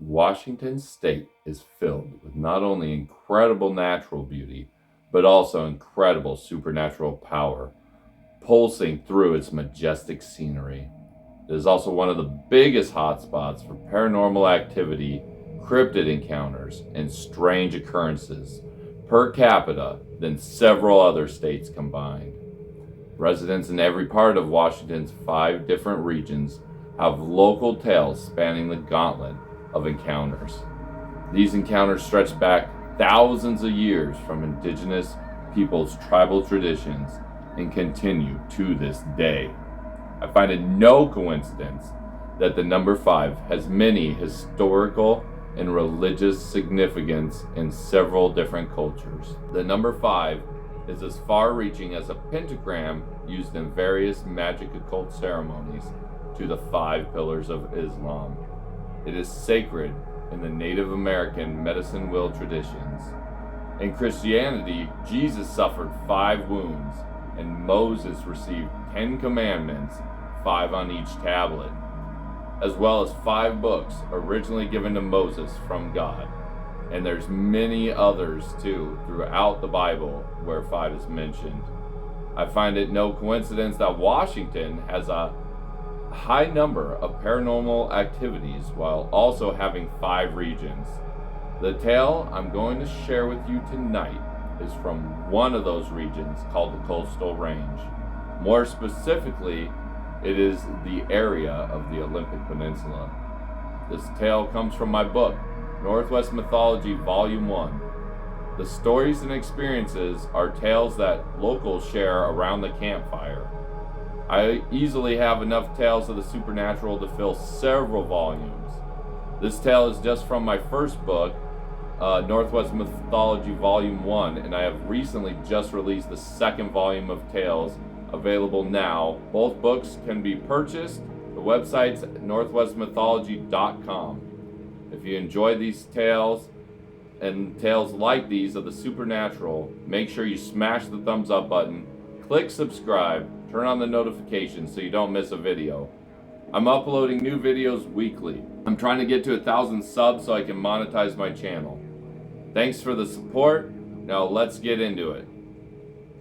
Washington State is filled with not only incredible natural beauty, but also incredible supernatural power pulsing through its majestic scenery. It is also one of the biggest hotspots for paranormal activity, cryptid encounters, and strange occurrences per capita than several other states combined. Residents in every part of Washington's 5 different regions have local tales spanning the gauntlet of encounters. These encounters stretch back thousands of years from indigenous peoples' tribal traditions and continue to this day. I find it no coincidence that the number 5 has many historical and religious significance in several different cultures. The number 5 is as far-reaching as a pentagram used in various magic occult ceremonies to the 5 pillars of Islam. It is sacred in the Native American medicine wheel traditions. In Christianity, Jesus suffered 5 wounds, and Moses received 10 commandments, 5 on each tablet, as well as 5 books originally given to Moses from God. And there's many others too throughout the Bible where 5 is mentioned. I find it no coincidence that Washington has a high number of paranormal activities while also having 5 regions. The tale I'm going to share with you tonight is from one of those regions called the Coastal Range. More specifically, it is the area of the Olympic Peninsula. This tale comes from my book, Northwest Mythology Volume 1. The stories and experiences are tales that locals share around the campfire. I easily have enough tales of the supernatural to fill several volumes. This tale is just from my first book, Northwest Mythology Volume 1, and I have recently just released the second volume of tales available now. Both books can be purchased. The website's northwestmythology.com. If you enjoy these tales and tales like these of the supernatural, make sure you smash the thumbs up button, click subscribe, turn on the notifications so you don't miss a video. I'm uploading new videos weekly. I'm trying to get to 1,000 subs so I can monetize my channel. Thanks for the support. Now let's get into it.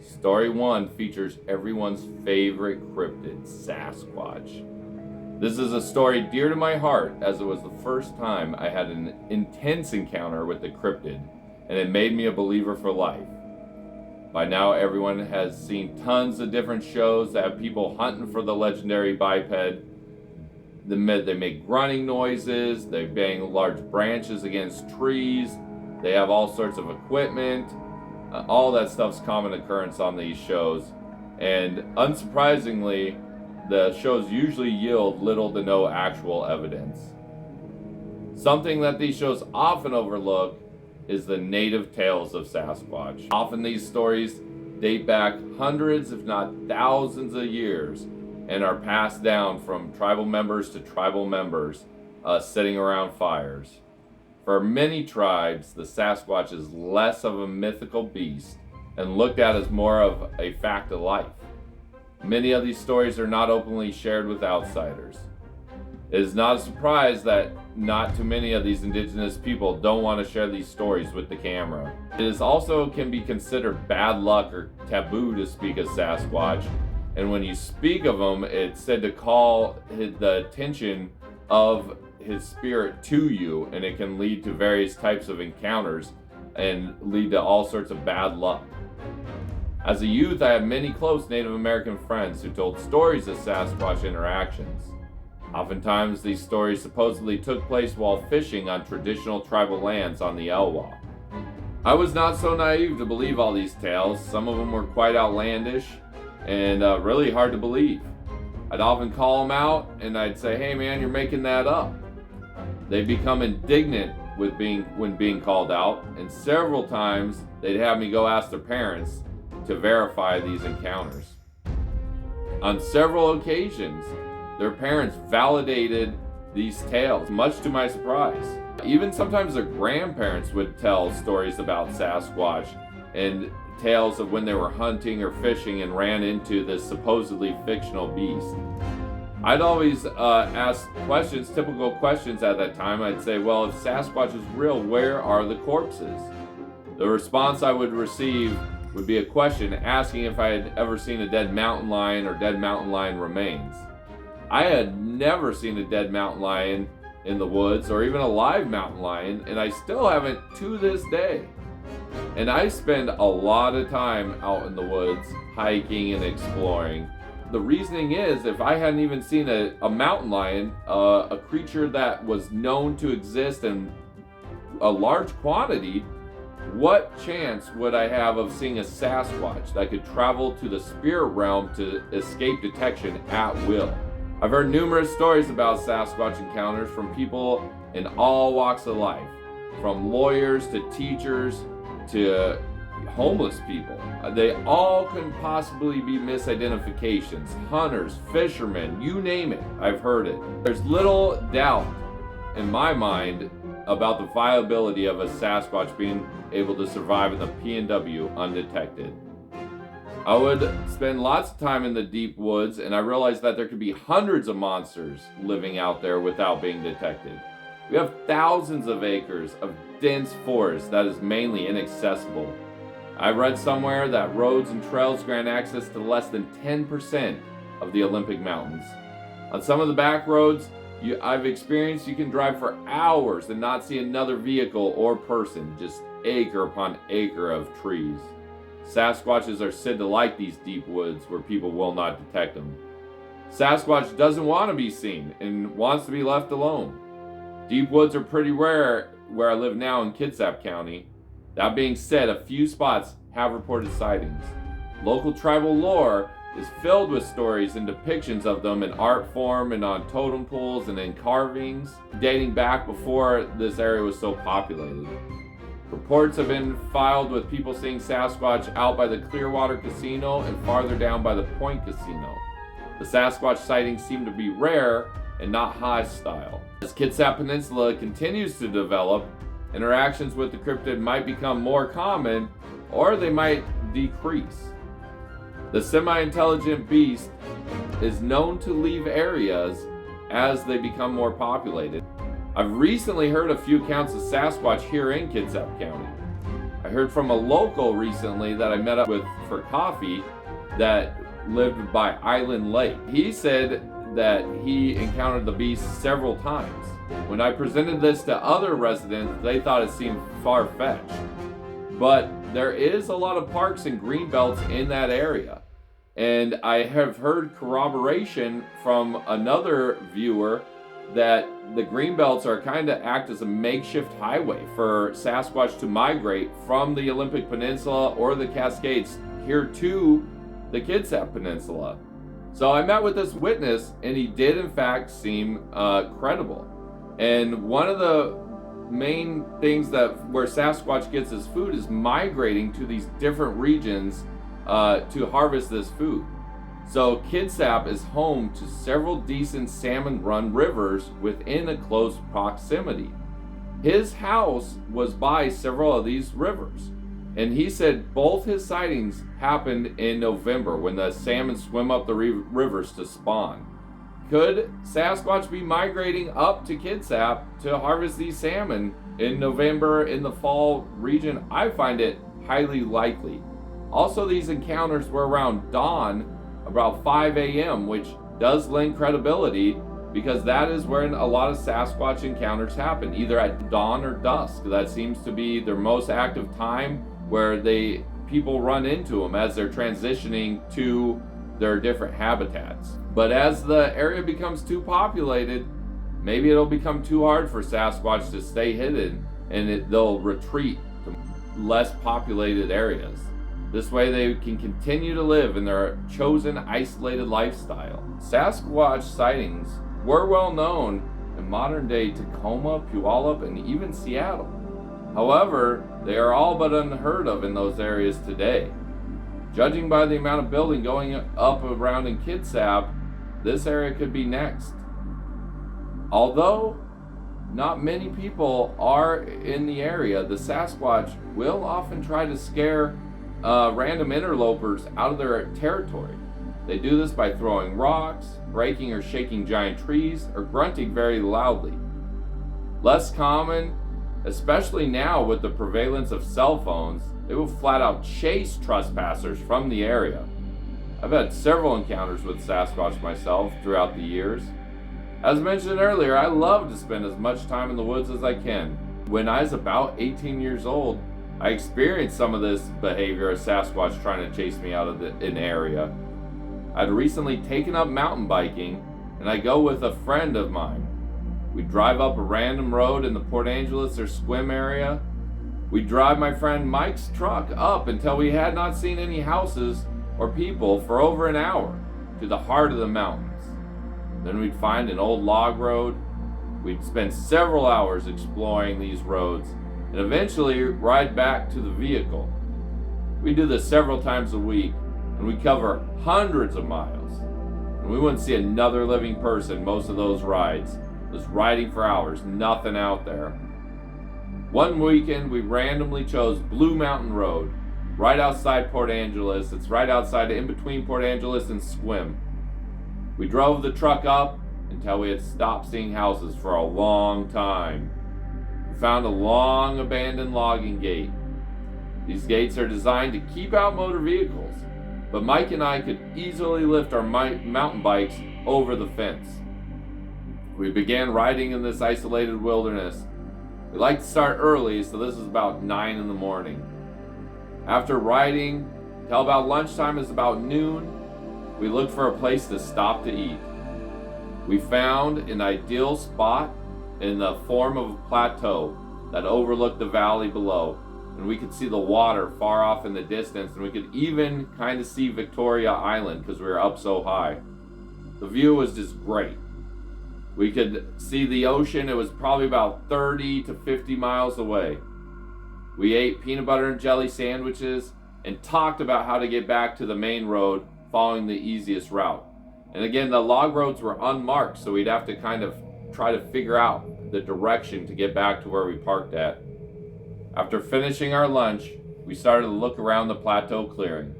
Story 1 features everyone's favorite cryptid, Sasquatch. This is a story dear to my heart as it was the first time I had an intense encounter with the cryptid, and it made me a believer for life. By now, everyone has seen tons of different shows that have people hunting for the legendary biped. They make grunting noises, they bang large branches against trees, they have all sorts of equipment. All that stuff's common occurrence on these shows. And unsurprisingly, the shows usually yield little to no actual evidence. Something that these shows often overlook is the native tales of Sasquatch. Often these stories date back hundreds, if not thousands of years, and are passed down from tribal members to tribal members, sitting around fires. For many tribes, the Sasquatch is less of a mythical beast and looked at as more of a fact of life. Many of these stories are not openly shared with outsiders. It is not a surprise that not too many of these indigenous people don't want to share these stories with the camera. It is also can be considered bad luck or taboo to speak of Sasquatch, and when you speak of him, it's said to call the attention of his spirit to you, and it can lead to various types of encounters and lead to all sorts of bad luck. As a youth, I had many close Native American friends who told stories of Sasquatch interactions. Oftentimes, these stories supposedly took place while fishing on traditional tribal lands on the Elwha. I was not so naive to believe all these tales. Some of them were quite outlandish and really hard to believe. I'd often call them out and I'd say, "Hey man, you're making that up." They'd become indignant when being called out, and several times they'd have me go ask their parents to verify these encounters. On several occasions, their parents validated these tales, much to my surprise. Even sometimes their grandparents would tell stories about Sasquatch and tales of when they were hunting or fishing and ran into this supposedly fictional beast. I'd always ask questions, typical questions at that time. I'd say, well, if Sasquatch is real, where are the corpses? The response I would receive would be a question asking if I had ever seen a dead mountain lion or dead mountain lion remains. I had never seen a dead mountain lion in the woods or even a live mountain lion, and I still haven't to this day. And I spend a lot of time out in the woods hiking and exploring. The reasoning is, if I hadn't even seen a mountain lion, a creature that was known to exist in a large quantity, what chance would I have of seeing a Sasquatch that could travel to the spirit realm to escape detection at will? I've heard numerous stories about Sasquatch encounters from people in all walks of life, from lawyers to teachers to homeless people. They all can possibly be misidentifications. Hunters, fishermen, you name it, I've heard it. There's little doubt in my mind about the viability of a Sasquatch being able to survive in the PNW undetected. I would spend lots of time in the deep woods, and I realized that there could be hundreds of monsters living out there without being detected. We have thousands of acres of dense forest that is mainly inaccessible. I read somewhere that roads and trails grant access to less than 10% of the Olympic Mountains. On some of the back roads I've experienced, you can drive for hours and not see another vehicle or person, just acre upon acre of trees. Sasquatches are said to like these deep woods where people will not detect them. Sasquatch doesn't want to be seen and wants to be left alone. Deep woods are pretty rare where I live now in Kitsap County. That being said, a few spots have reported sightings. Local tribal lore is filled with stories and depictions of them in art form and on totem poles and in carvings, dating back before this area was so populated. Reports have been filed with people seeing Sasquatch out by the Clearwater Casino and farther down by the Point Casino. The Sasquatch sightings seem to be rare and not hostile. As Kitsap Peninsula continues to develop, interactions with the cryptid might become more common, or they might decrease. The semi-intelligent beast is known to leave areas as they become more populated. I've recently heard a few accounts of Sasquatch here in Kitsap County. I heard from a local recently that I met up with for coffee that lived by Island Lake. He said that he encountered the beast several times. When I presented this to other residents, they thought it seemed far-fetched. But there is a lot of parks and green belts in that area. And I have heard corroboration from another viewer that the greenbelts are kind of act as a makeshift highway for Sasquatch to migrate from the Olympic Peninsula or the Cascades here to the Kitsap Peninsula. So I met with this witness, and he did in fact seem credible. And one of the main things that where Sasquatch gets his food is migrating to these different regions to harvest this food. So Kitsap is home to several decent salmon-run rivers within a close proximity. His house was by several of these rivers, and he said both his sightings happened in November when the salmon swim up the rivers to spawn. Could Sasquatch be migrating up to Kitsap to harvest these salmon in November in the fall region? I find it highly likely. Also, these encounters were around dawn, about 5 a.m., which does lend credibility because that is when a lot of Sasquatch encounters happen, either at dawn or dusk. That seems to be their most active time where people run into them as they're transitioning to their different habitats. But as the area becomes too populated, maybe it'll become too hard for Sasquatch to stay hidden, and they'll retreat to less populated areas. This way they can continue to live in their chosen isolated lifestyle. Sasquatch sightings were well known in modern day Tacoma, Puyallup, and even Seattle. However, they are all but unheard of in those areas today. Judging by the amount of building going up around in Kitsap, this area could be next. Although not many people are in the area, the Sasquatch will often try to scare random interlopers out of their territory. They do this by throwing rocks, breaking or shaking giant trees, or grunting very loudly. Less common, especially now with the prevalence of cell phones, they will flat out chase trespassers from the area. I've had several encounters with Sasquatch myself throughout the years. As mentioned earlier, I love to spend as much time in the woods as I can. When I was about 18 years old, I experienced some of this behavior of Sasquatch trying to chase me out of an area. I'd recently taken up mountain biking, and I go with a friend of mine. We drive up a random road in the Port Angeles or Sequim area. We drive my friend Mike's truck up until we had not seen any houses or people for over an hour to the heart of the mountains. Then we'd find an old log road. We'd spend several hours exploring these roads and eventually ride back to the vehicle. We do this several times a week, and we cover hundreds of miles. And we wouldn't see another living person most of those rides. Just riding for hours, nothing out there. One weekend we randomly chose Blue Mountain Road, right outside Port Angeles. It's right outside, in between Port Angeles and Sequim. We drove the truck up until we had stopped seeing houses for a long time. We found a long abandoned logging gate. These gates are designed to keep out motor vehicles, but Mike and I could easily lift our mountain bikes over the fence. We began riding in this isolated wilderness. We like to start early, so this is about 9 in the morning. After riding till about lunchtime is about noon, we looked for a place to stop to eat. We found an ideal spot in the form of a plateau that overlooked the valley below, and we could see the water far off in the distance, and we could even kind of see Victoria Island because we were up so high. The view was just great. We could see the ocean. It was probably about 30 to 50 miles away. We ate peanut butter and jelly sandwiches and talked about how to get back to the main road following the easiest route. And again, the log roads were unmarked, so we'd have to kind of try to figure out the direction to get back to where we parked at. After finishing our lunch, we started to look around the plateau clearing.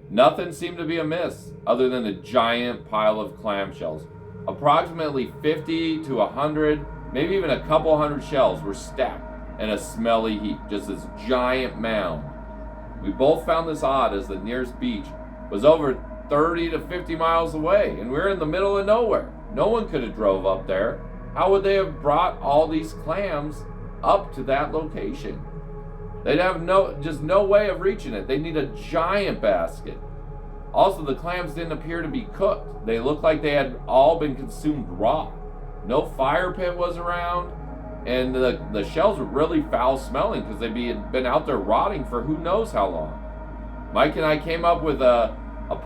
Nothing seemed to be amiss other than a giant pile of clamshells. Approximately 50 to 100, maybe even a couple hundred shells were stacked in a smelly heap, just this giant mound. We both found this odd as the nearest beach was over 30 to 50 miles away, and we were in the middle of nowhere. No one could have drove up there. How would they have brought all these clams up to that location? They'd have no way of reaching it. They need a giant basket. Also, the clams didn't appear to be cooked. They looked like they had all been consumed raw. No fire pit was around, and the shells were really foul smelling because they'd been out there rotting for who knows how long. Mike and I came up with a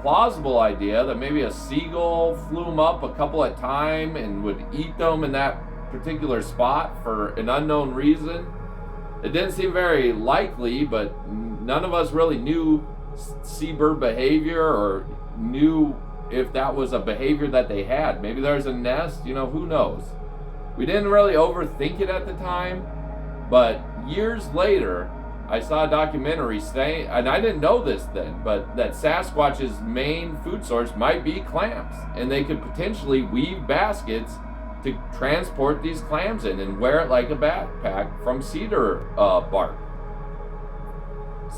plausible idea that maybe a seagull flew them up a couple at a time and would eat them in that particular spot for an unknown reason. It didn't seem very likely, but none of us really knew seabird behavior or knew if that was a behavior that they had. Maybe there's a nest, who knows. We didn't really overthink it at the time, but years later, I saw a documentary saying, and I didn't know this then, but that Sasquatch's main food source might be clams, and they could potentially weave baskets to transport these clams in and wear it like a backpack from cedar bark.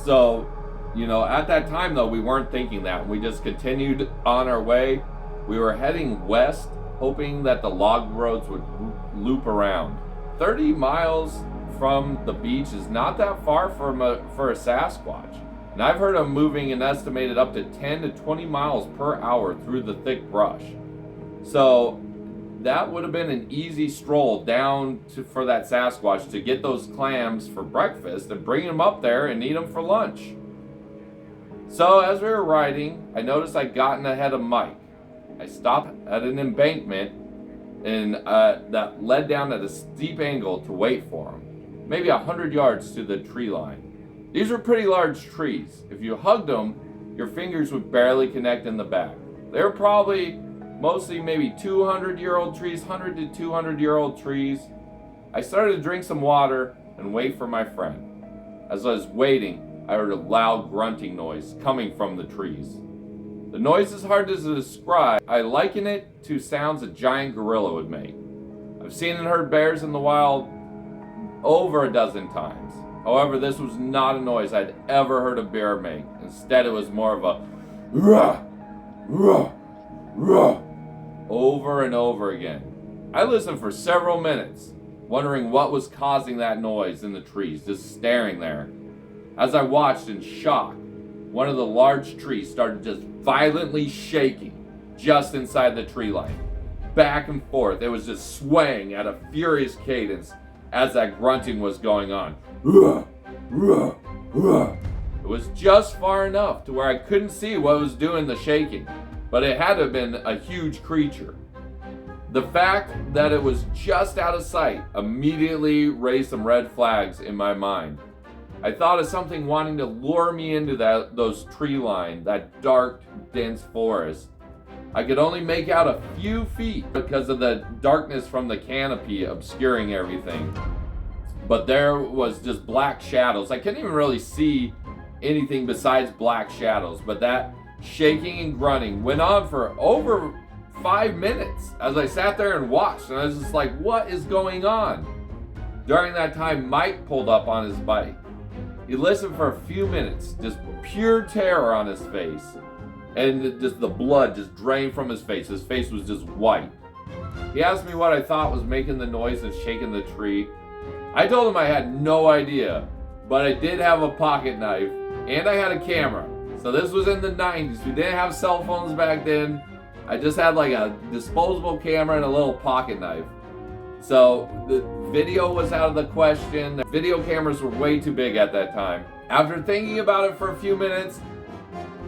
So, at that time though, we weren't thinking that. We just continued on our way. We were heading west, hoping that the log roads would loop around. 30 miles from the beach is not that far for a Sasquatch. And I've heard them moving an estimated up to 10 to 20 miles per hour through the thick brush. So that would have been an easy stroll down for that Sasquatch to get those clams for breakfast and bring them up there and eat them for lunch. So as we were riding, I noticed I'd gotten ahead of Mike. I stopped at an embankment and that led down at a steep angle to wait for him. Maybe 100 yards to the tree line. These were pretty large trees. If you hugged them, your fingers would barely connect in the back. They were probably mostly maybe 200-year-old trees, 100 to 200-year-old trees. I started to drink some water and wait for my friend. As I was waiting, I heard a loud grunting noise coming from the trees. The noise is hard to describe. I liken it to sounds a giant gorilla would make. I've seen and heard bears in the wild over a dozen times. However, this was not a noise I'd ever heard a bear make. Instead, it was more of a rah, rah, rah, over and over again. I listened for several minutes, wondering what was causing that noise in the trees, just staring there. As I watched in shock, one of the large trees started just violently shaking just inside the tree line. Back and forth, it was just swaying at a furious cadence as that grunting was going on. It was just far enough to where I couldn't see what was doing the shaking, but it had to have been a huge creature. The fact that it was just out of sight immediately raised some red flags in my mind. I thought of something wanting to lure me into those tree line, that dark, dense forest. I could only make out a few feet because of the darkness from the canopy obscuring everything. But there was just black shadows. I couldn't even really see anything besides black shadows. But that shaking and grunting went on for over 5 minutes as I sat there and watched. And I was just like, what is going on? During that time, Mike pulled up on his bike. He listened for a few minutes, just pure terror on his face. And just the blood just drained from his face. His face was just white. He asked me what I thought was making the noise and shaking the tree. I told him I had no idea, but I did have a pocket knife and I had a camera. So this was in the 90s. We didn't have cell phones back then. I just had like a disposable camera and a little pocket knife. So the video was out of the question. The video cameras were way too big at that time. After thinking about it for a few minutes,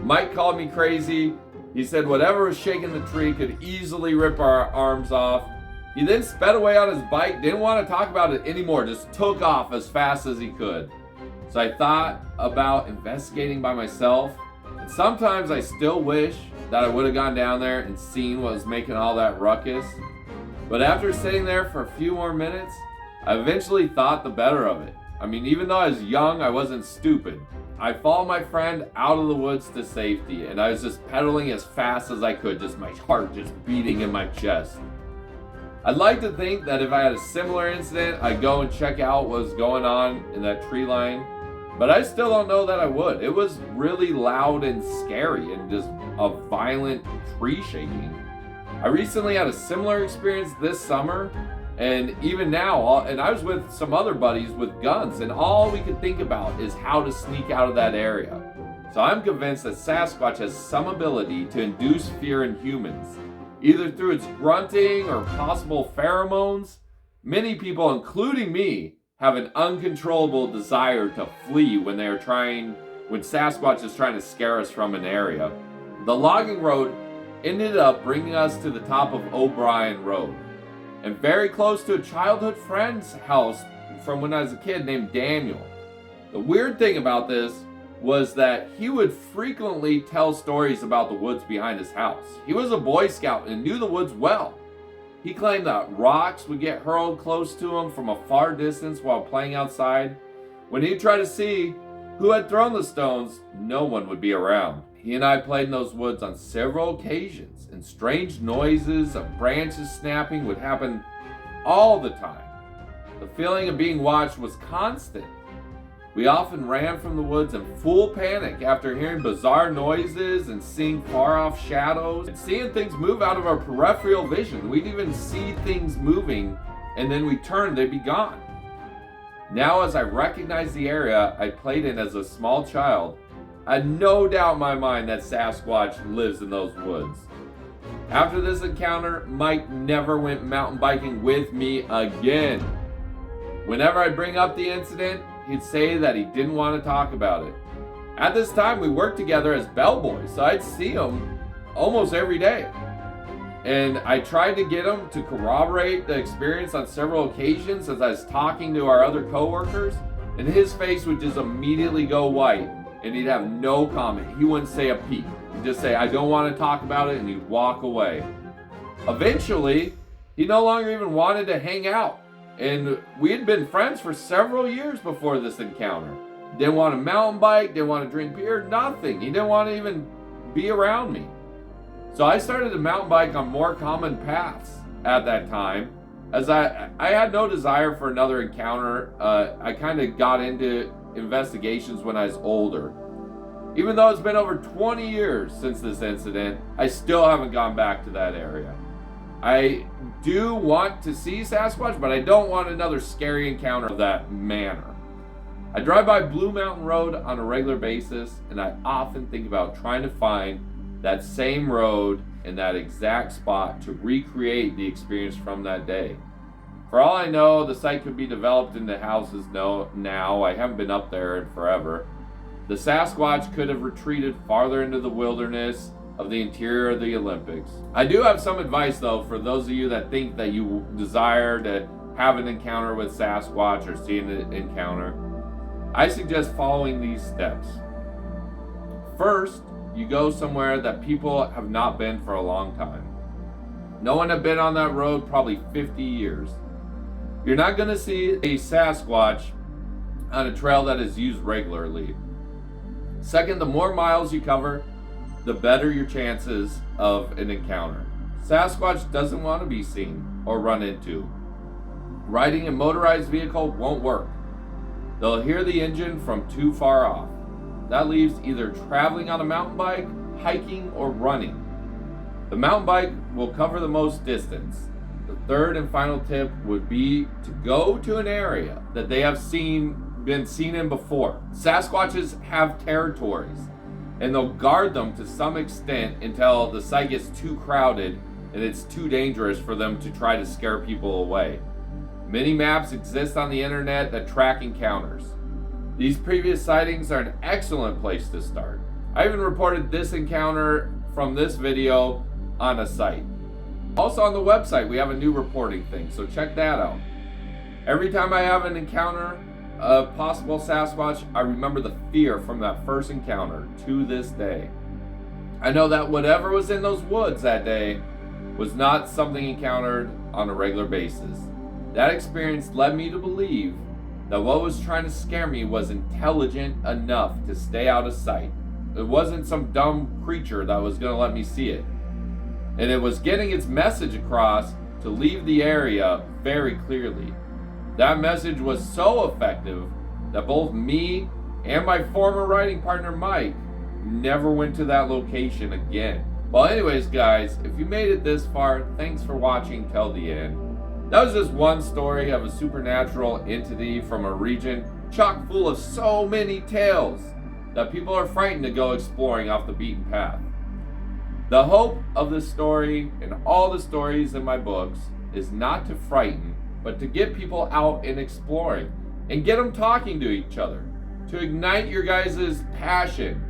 Mike called me crazy. He said whatever was shaking the tree could easily rip our arms off. He then sped away on his bike, didn't want to talk about it anymore, just took off as fast as he could. So I thought about investigating by myself. And sometimes I still wish that I would have gone down there and seen what was making all that ruckus. But after sitting there for a few more minutes, I eventually thought the better of it. I mean, even though I was young, I wasn't stupid. I followed my friend out of the woods to safety, and I was just pedaling as fast as I could, just my heart just beating in my chest. I'd like to think that if I had a similar incident, I'd go and check out what was going on in that tree line, but I still don't know that I would. It was really loud and scary and just a violent tree shaking. I recently had a similar experience this summer, and even now, and I was with some other buddies with guns, and all we could think about is how to sneak out of that area. So I'm convinced that Sasquatch has some ability to induce fear in humans, either through its grunting or possible pheromones. Many people, including me, have an uncontrollable desire to flee when Sasquatch is trying to scare us from an area. The logging road ended up bringing us to the top of O'Brien Road, and very close to a childhood friend's house from when I was a kid named Daniel. The weird thing about this was that he would frequently tell stories about the woods behind his house. He was a Boy Scout and knew the woods well. He claimed that rocks would get hurled close to him from a far distance while playing outside. When he'd try to see who had thrown the stones, no one would be around. He and I played in those woods on several occasions, and strange noises of branches snapping would happen all the time. The feeling of being watched was constant. We often ran from the woods in full panic after hearing bizarre noises and seeing far-off shadows and seeing things move out of our peripheral vision. We'd even see things moving, and then we turned, they'd be gone. Now, as I recognize the area I played in as a small child, I had no doubt in my mind that Sasquatch lives in those woods. After this encounter, Mike never went mountain biking with me again. Whenever I bring up the incident, he'd say that he didn't want to talk about it. At this time, we worked together as bellboys, so I'd see him almost every day. And I tried to get him to corroborate the experience on several occasions as I was talking to our other coworkers, and his face would just immediately go white, and he'd have no comment. He wouldn't say a peep. He'd just say, I don't want to talk about it, and he'd walk away. Eventually, he no longer even wanted to hang out, and we had been friends for several years before this encounter. Didn't want to mountain bike, didn't want to drink beer, nothing. He didn't want to even be around me. So I started to mountain bike on more common paths at that time, as I had no desire for another encounter. I kind of got into investigations when I was older. Even though it's been over 20 years since this incident, I still haven't gone back to that area. I do want to see Sasquatch, but I don't want another scary encounter of that manner. I drive by Blue Mountain Road on a regular basis, and I often think about trying to find that same road in that exact spot to recreate the experience from that day. For all I know, the site could be developed into houses now. I haven't been up there in forever. The Sasquatch could have retreated farther into the wilderness of the interior of the Olympics. I do have some advice, though, for those of you that think that you desire to have an encounter with Sasquatch or see an encounter. I suggest following these steps. First, you go somewhere that people have not been for a long time. No one had been on that road probably 50 years. You're not going to see a Sasquatch on a trail that is used regularly. Second, the more miles you cover, the better your chances of an encounter. Sasquatch doesn't want to be seen or run into. Riding a motorized vehicle won't work. They'll hear the engine from too far off. That leaves either traveling on a mountain bike, hiking, or running. The mountain bike will cover the most distance. The third and final tip would be to go to an area that they have been seen in before. Sasquatches have territories, and they'll guard them to some extent until the site gets too crowded and it's too dangerous for them to try to scare people away. Many maps exist on the internet that track encounters. These previous sightings are an excellent place to start. I even reported this encounter from this video on a site. Also on the website, we have a new reporting thing, so check that out. Every time I have an encounter of possible Sasquatch, I remember the fear from that first encounter to this day. I know that whatever was in those woods that day was not something encountered on a regular basis. That experience led me to believe that what was trying to scare me was intelligent enough to stay out of sight. It wasn't some dumb creature that was going to let me see it. And it was getting its message across to leave the area very clearly. That message was so effective that both me and my former riding partner Mike never went to that location again. Well, anyways, guys, if you made it this far, thanks for watching till the end. That was just one story of a supernatural entity from a region chock full of so many tales that people are frightened to go exploring off the beaten path. The hope of this story and all the stories in my books is not to frighten, but to get people out and exploring and get them talking to each other, to ignite your guys' passion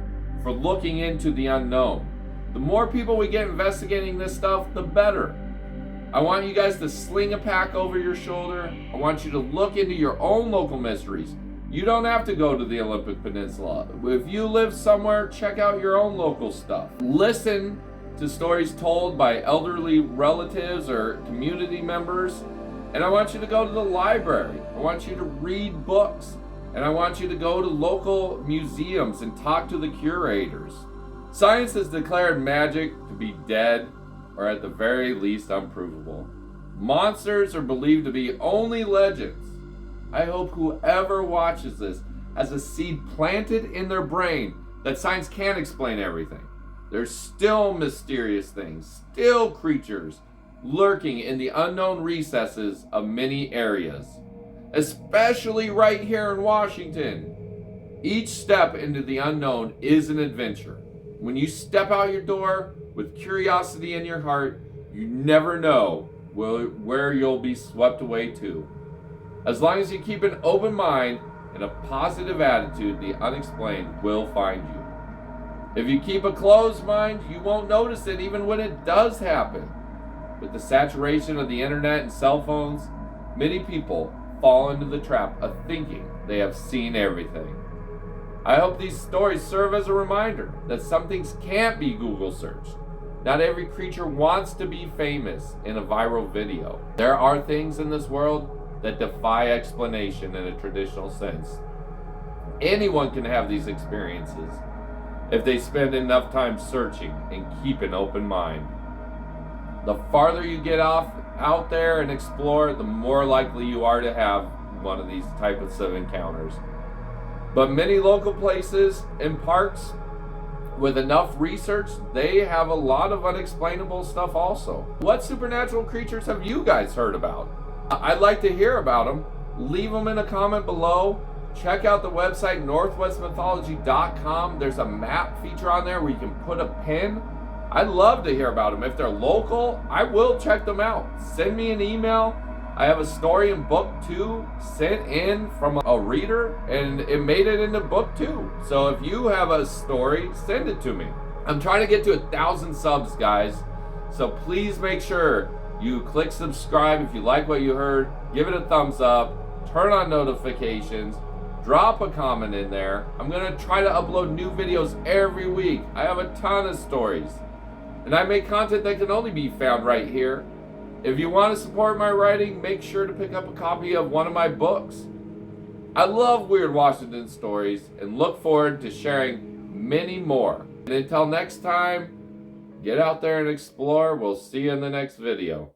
for looking into the unknown. The more people we get investigating this stuff, the better. I want you guys to sling a pack over your shoulder. I want you to look into your own local mysteries. You don't have to go to the Olympic Peninsula. If you live somewhere, check out your own local stuff. Listen to stories told by elderly relatives or community members. And I want you to go to the library. I want you to read books. And I want you to go to local museums and talk to the curators. Science has declared magic to be dead, or at the very least unprovable. Monsters are believed to be only legends. I hope whoever watches this has a seed planted in their brain that science can't explain everything. There's still mysterious things, still creatures lurking in the unknown recesses of many areas, especially right here in Washington. Each step into the unknown is an adventure. When you step out your door with curiosity in your heart, you never know where you'll be swept away to. As long as you keep an open mind and a positive attitude, the unexplained will find you. If you keep a closed mind, you won't notice it even when it does happen. With the saturation of the internet and cell phones, many people fall into the trap of thinking they have seen everything. I hope these stories serve as a reminder that some things can't be Google searched. Not every creature wants to be famous in a viral video. There are things in this world that defy explanation in a traditional sense. Anyone can have these experiences. if they spend enough time searching and keep an open mind. The farther you get out there and explore, the more likely you are to have one of these types of encounters. But many local places and parks, with enough research, they have a lot of unexplainable stuff also. What supernatural creatures have you guys heard about? I'd like to hear about them. Leave them in a comment below. Check out the website northwestmythology.com. There's a map feature on there where you can put a pin. I'd love to hear about them. If they're local, I will check them out. Send me an email. I have a story in book 2 sent in from a reader, and it made it into book 2. So if you have a story, send it to me. I'm trying to get to 1,000 subs, guys. So please make sure you click subscribe if you like what you heard. Give it a thumbs up. Turn on notifications. Drop a comment in there. I'm going to try to upload new videos every week. I have a ton of stories. And I make content that can only be found right here. If you want to support my writing, make sure to pick up a copy of one of my books. I love Weird Washington stories and look forward to sharing many more. And until next time, get out there and explore. We'll see you in the next video.